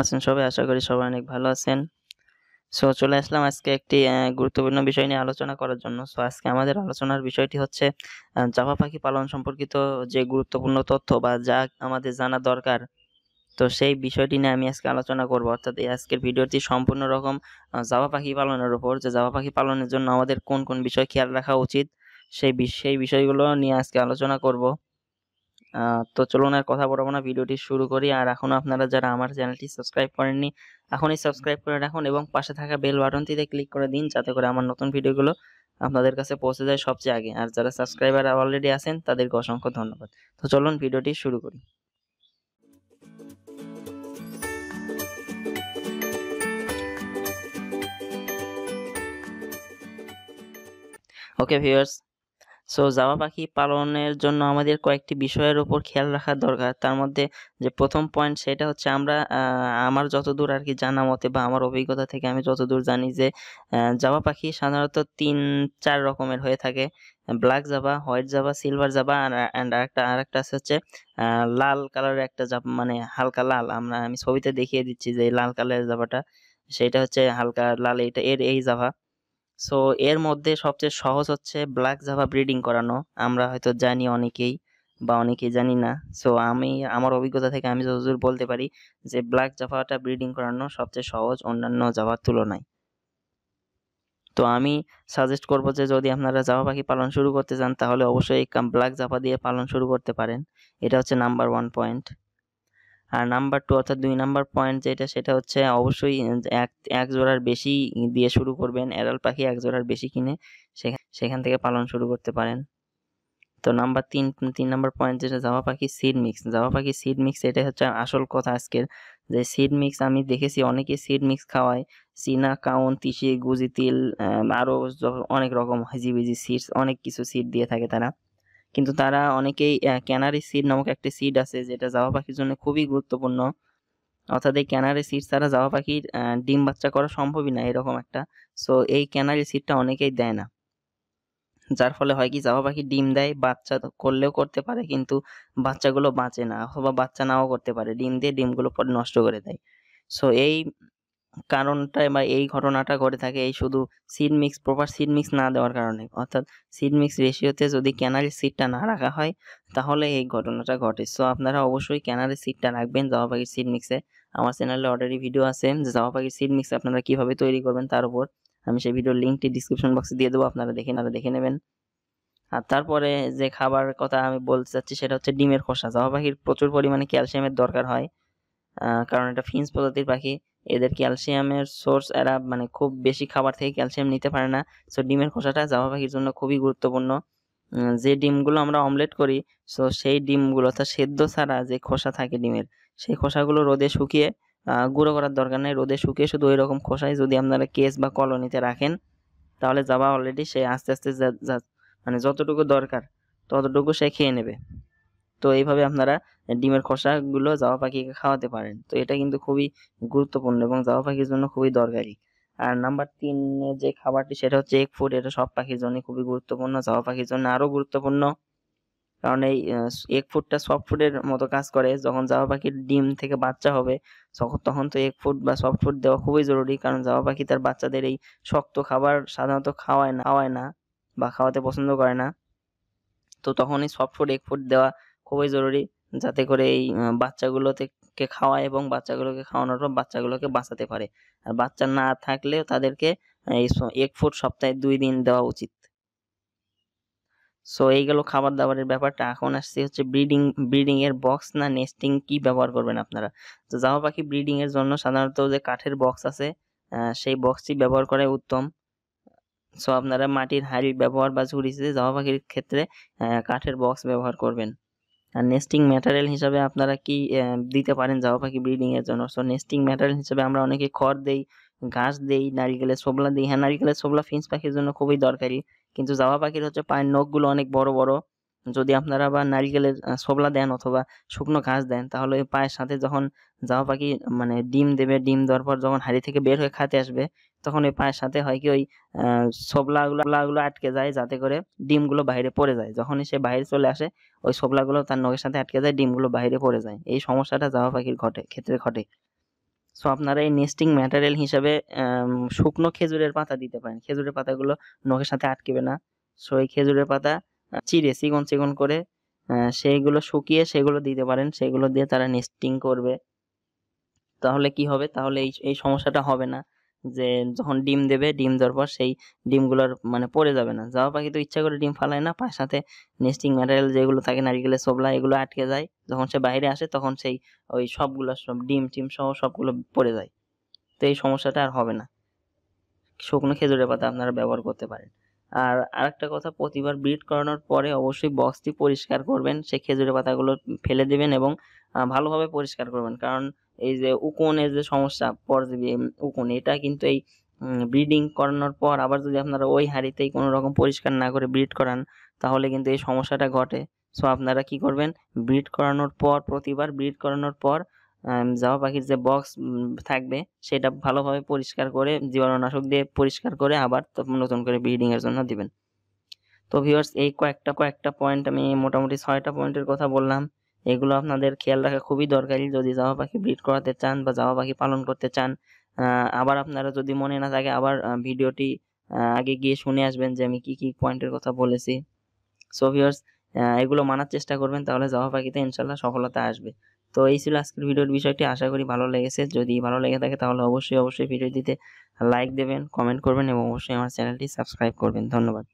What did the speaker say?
আছেন সবাই, আশা করি সবাই অনেক ভালো আছেন। সো চলে আসলাম আজকে একটি গুরুত্বপূর্ণ বিষয় নিয়ে আলোচনা করার জন্য। সো আজকে আমাদের আলোচনার বিষয়টি হচ্ছে জাভা পাখি পালন সম্পর্কিত যে গুরুত্বপূর্ণ তথ্য বা যা আমাদের জানা দরকার। তো সেই বিষয়টি নিয়ে আমি আজকে আলোচনা করব। অর্থাৎ এই আজকের ভিডিওটি সম্পূর্ণ রকম জাভা পাখি পালনের উপর, যে জাভা পাখি পালনের জন্য আমাদের কোন কোন বিষয় খেয়াল রাখা উচিত সেই বিষয়গুলো নিয়ে আজকে আলোচনা করব। তো চলুন আর কথা বাড়াবো না, ভিডিওটি শুরু করি। আর এখনো আপনারা যারা আমার চ্যানেলটি সাবস্ক্রাইব করেননি, এখনই সাবস্ক্রাইব করে রাখুন এবং পাশে থাকা বেল বাটনটিতে ক্লিক করে দিন, যাতে করে আমার নতুন ভিডিওগুলো আপনাদের কাছে পৌঁছে যায় সবচেয়ে আগে। আর যারা সাবস্ক্রাইবার অলরেডি আছেন তাদেরকে অসংখ্য ধন্যবাদ। তো চলুন ভিডিওটি শুরু করি। ওকে ভিউয়ার্স, সো জাভা পাখি পালনের জন্য আমাদের কয়েকটি বিষয়ের উপর খেয়াল রাখা দরকার। তার মধ্যে যে প্রথম পয়েন্ট সেটা হচ্ছে আমরা আমার যতদূর আরকি জানা মতে বা আমার অভিজ্ঞতা থেকে আমি যতদূর জানি যে জাভা পাখি সাধারণত ৩-৪ রকমের হয়ে থাকে। Black Java, white Java, silver Java and আরেকটা আছে হচ্ছে লাল কালারের একটা মানে হালকা লাল। আমি ছবিতে দেখিয়ে দিচ্ছি যে লাল কালারের জাভাটা, সেইটা হচ্ছে হালকা লাল, এই জাভা। সো এর মধ্যে সবচেয়ে সহজ হচ্ছে ব্ল্যাক জাভা ব্রিডিং করানো। আমরা হয়তো জানি অনেকেই বা অনেকেই জানি না। সো আমি আমার অভিজ্ঞতা থেকে আমি যতদূর বলতে পারি যে ব্ল্যাক জাভাটা ব্রিডিং করানো সবচেয়ে সহজ অন্যান্য জাভার তুলনায়। তো আমি সাজেস্ট করব যে যদি আপনারা জাভা পাখি পালন শুরু করতে চান তাহলে অবশ্যই ব্ল্যাক জাভা দিয়ে পালন শুরু করতে পারেন। এটা হচ্ছে নাম্বার 1 পয়েন্ট। আর নাম্বার 2 অর্থাৎ 2 নাম্বার পয়েন্ট যেটা সেটা হচ্ছে অবশ্যই এক জোড়ার বেশি দিয়ে শুরু করবেন। এড়াল পাখি এক জোড়ার বেশি কিনে সেখান থেকে পালন শুরু করতে পারেন। তো নাম্বার 3 নাম্বার পয়েন্ট যেটা জাভা পাখির সিড মিক্স। জাভা পাখির সিড মিক্স এটাই হচ্ছে আসল কথা আজকের। যে সিড মিক্স আমি দেখেছি অনেকে সিড মিক্স খাওয়ায়। চীনা, কাউন, তিসি, গুজি তিল, আরো অনেক রকম হিজিবিজি সিডস, অনেক কিছু সিড দিয়ে থাকে তারা। কিন্তু তারা অনেকেই ক্যানারি সিড নামক একটি সিড আছে যেটা জাভা পাখির জন্য খুবই গুরুত্বপূর্ণ। অর্থাৎ এই ক্যানারি সিড ছাড়া জাভা পাখির ডিম বাচ্চা করা সম্ভবই না, এরকম একটা। সো এই ক্যানারি সিডটা অনেকেই দেয় না। যার ফলে হয় কি, জাভা পাখি ডিম দেয়, বাচ্চা তো করলেও করতে পারে কিন্তু বাচ্চাগুলো বাঁচে না, অথবা বাচ্চা নাও করতে পারে। ডিম দিয়ে ডিমগুলো পরে নষ্ট করে দেয়। সো এই কারণটায় বা এই ঘটনাটা ঘটে থাকে এই শুধু প্রপার সিড মিক্স না দেওয়ার কারণে। অর্থাৎ সিড মিক্স রেশিওতে যদি ক্যানারি সিডটা না রাখা হয় তাহলে এই ঘটনাটা ঘটে। সো আপনারা অবশ্যই ক্যানারি সিডটা রাখবেন জাভা পাখির সিড মিক্সে। আমার চ্যানেলে অলরেডি ভিডিও আছে যে জাভা পাখির সিড মিক্স আপনারা কিভাবে তৈরি করবেন তার উপর। আমি সেই ভিডিওর লিঙ্কটি ডিসক্রিপশন বক্সে দিয়ে দেবো, আপনারা দেখে নেবেন। আর তারপরে যে খাবার কথা আমি বলতে চাচ্ছি সেটা হচ্ছে ডিমের খোসা। জাভা পাখির প্রচুর পরিমাণে ক্যালসিয়ামের দরকার হয়, কারণ এটা ফিঞ্চ প্রজাতির পাখি। এদের ক্যালসিয়ামের সোর্স, এরা মানে খুব বেশি খাবার থেকে ক্যালসিয়াম নিতে পারে না। সো ডিমের খোসাটা জাভা পাখির জন্য খুবই গুরুত্বপূর্ণ। যে ডিমগুলো আমরা অমলেট করি, সো সেই ডিমগুলো অর্থাৎ সেদ্ধ ছাড়া যে খোসা থাকে ডিমের, সেই খোসাগুলো রোদে শুকিয়ে গুঁড়ো করার দরকার নেই। রোদে শুকিয়ে শুধু ওইরকম খোসাই যদি আপনারা কেস বা কলোনিতে রাখেন তাহলে জাভা অলরেডি সে আস্তে আস্তে মানে যতটুকু দরকার ততটুকু সে খেয়ে নেবে। তো এইভাবে আপনারা ডিমের খোসাগুলো জাভা পাখিকে খাওয়াতে পারেন। তো এটা কিন্তু খুবই গুরুত্বপূর্ণ এবং জাভা পাখির জন্য খুবই দরকারি। আর নাম্বার 3 এর যে খাবারটি সেটা হচ্ছে এগ ফুড। এটা সব পাখির জন্য খুবই গুরুত্বপূর্ণ, জাভা পাখির জন্য আরো গুরুত্বপূর্ণ। কারণ এই এগ ফুডটা সফট ফুডের মতো কাজ করে। যখন জাভা পাখির ডিম থেকে বাচ্চা হবে তখন তো এগ ফুড বা সফট ফুড দেওয়া খুবই জরুরি, কারণ জাভা পাখি তার বাচ্চাদের এই শক্ত খাবার সাধারণত খাওয়ায় না বা খাওয়াতে পছন্দ করে না। তো তখনই সফট ফুড, এগ ফুড দেওয়া খুবই জরুরি, যাতে করে এই বাচ্চাগুলোকে খাওয়ায় এবং বাচ্চাগুলোকে খাওয়ানোর পর বাচ্চাগুলোকে বাঁচাতে পারে। আর বাচ্চা না থাকলেও তাদেরকে এই এগ ফুড সপ্তাহে 2 দিন দেওয়া উচিত। সো এই গেল খাবার দাবারের ব্যাপারটা। এখন আসছি হচ্ছে ব্রিডিং এর বক্স না নেস্টিং কি ব্যবহার করবেন আপনারা। তো জাভা পাখি ব্রিডিং এর জন্য সাধারণত যে কাঠের বক্স আছে, সেই বক্সটি ব্যবহার করাই উত্তম। সো আপনারা মাটির হাঁড়ি ব্যবহার বা ঝুড়িতে জাভা পাখির ক্ষেত্রে কাঠের বক্স ব্যবহার করবেন। আর নেস্টিং ম্যাটেরিয়াল হিসাবে আপনারা কি দিতে পারেন জাভা পাখি ব্রিডিং এর জন্য। সো নেস্টিং ম্যাটেরিয়াল হিসেবে আমরা অনেকে খড় দেই, ঘাস দেই, নারিকেলের ছোবলা দিই। হ্যাঁ, নারিকেলের ছোবলা ফিঞ্চ পাখির জন্য খুবই দরকারি, কিন্তু জাভা পাখির হচ্ছে পায়ের নখগুলো অনেক বড় বড়। যদি আপনারা বা নারিকেলের ছোবলা দেন অথবা শুকনো ঘাস দেন তাহলে ওই পায়ের সাথে যখন জাভা পাখি মানে ডিম দেবে, ডিম দেওয়ার পর যখন হাঁড়ি থেকে বের হয়ে খাতে আসবে তখন ওই পায়ের সাথে হয় কি ওই ছোবলাগুলো আটকে যায়, যাতে করে ডিমগুলো বাইরে পড়ে যায়। যখনই সে বাইরে চলে আসে ওই ছোবলাগুলো তার নখের সাথে আটকে যায়, ডিমগুলো বাইরে পড়ে যায়। এই সমস্যাটা জাভা পাখির ক্ষেত্রে ঘটে। সো আপনারা এই নেস্টিং ম্যাটেরিয়াল হিসাবে শুকনো খেজুরের পাতা দিতে পারেন। খেজুরের পাতাগুলো নখের সাথে আটকেবে না। সো এই খেজুরের পাতা চিড়ে চিকন করে সেইগুলো শুকিয়ে সেগুলো দিতে পারেন। সেগুলো দিয়ে তারা নেস্টিং করবে। তাহলে কি হবে? তাহলে এই সমস্যাটা হবে না যে যখন ডিম দেবে, ডিম দেওয়ার পর সেই ডিমগুলোর মানে পড়ে যাবে না। জাবা পাখি তো ইচ্ছা করে ডিম ফালায় না, সাথে নেস্টিং ম্যাটেরিয়াল যেগুলো থাকে নারিকেলের ছোবলা এগুলো আটকে যায়। যখন সে বাইরে আসে তখন সেই ওই সবগুলো সব ডিম-টিম সহ সবগুলো পড়ে যায়। তো এই সমস্যাটা আর হবে না। শুকনো খেজুরের পাতা আপনারা ব্যবহার করতে পারেন। আর আরেকটা কথা, প্রতিবার ব্রিড করানোর পরে অবশ্যই বক্সটি পরিষ্কার করবেন। সেই খেজুরের পাতাগুলো ফেলে দিবেন এবং ভালোভাবে পরিষ্কার করবেন। কারণ এই যে উকুনের যে সমস্যা, পরজীবী উকুন, এটা কিন্তু এই ব্রিডিং করানোর পর আবার যদি আপনারা ওই হাঁড়িতেই কোনো রকম পরিষ্কার না করে ব্রিড করান, তাহলে কিন্তু এই সমস্যাটা ঘটে। সো আপনারা কি করবেন, ব্রিড করানোর পর, প্রতিবার ব্রিড করানোর পর জাবা পাখির যে বক্স থাকবে সেটা ভালোভাবে পরিষ্কার করে জীবাণুনাশক দিয়ে পরিষ্কার করে আবার নতুন করে ব্রিডিং এর জন্য দিবেন। তো ভিউয়ার্স, এই কয়েকটা পয়েন্ট আমি মোটামুটি 6টা পয়েন্টের কথা বললাম। এগুলো আপনাদের খেয়াল রাখা খুবই দরকারি যদি জাবা পাখি ব্রিড করাতে চান বা জাবা পাখি পালন করতে চান। আবার আপনারা যদি মনে না থাকে আবার ভিডিওটি আগে গিয়ে শুনে আসবেন যে আমি কি পয়েন্টের কথা বলেছি। সো ভিউয়ার্স, এগুলো মানার চেষ্টা করবেন, তাহলে জাবা পাখিতে ইনশাআল্লাহ সফলতা আসবে। তো এই ছিল আজকের ভিডিওর বিষয়টি। আশা করি ভালো লেগেছে। যদি ভালো লেগে থাকে তাহলে অবশ্যই ভিডিওটিতে লাইক দেবেন, কমেন্ট করবেন এবং অবশ্যই আমার চ্যানেলটি সাবস্ক্রাইব করবেন। ধন্যবাদ।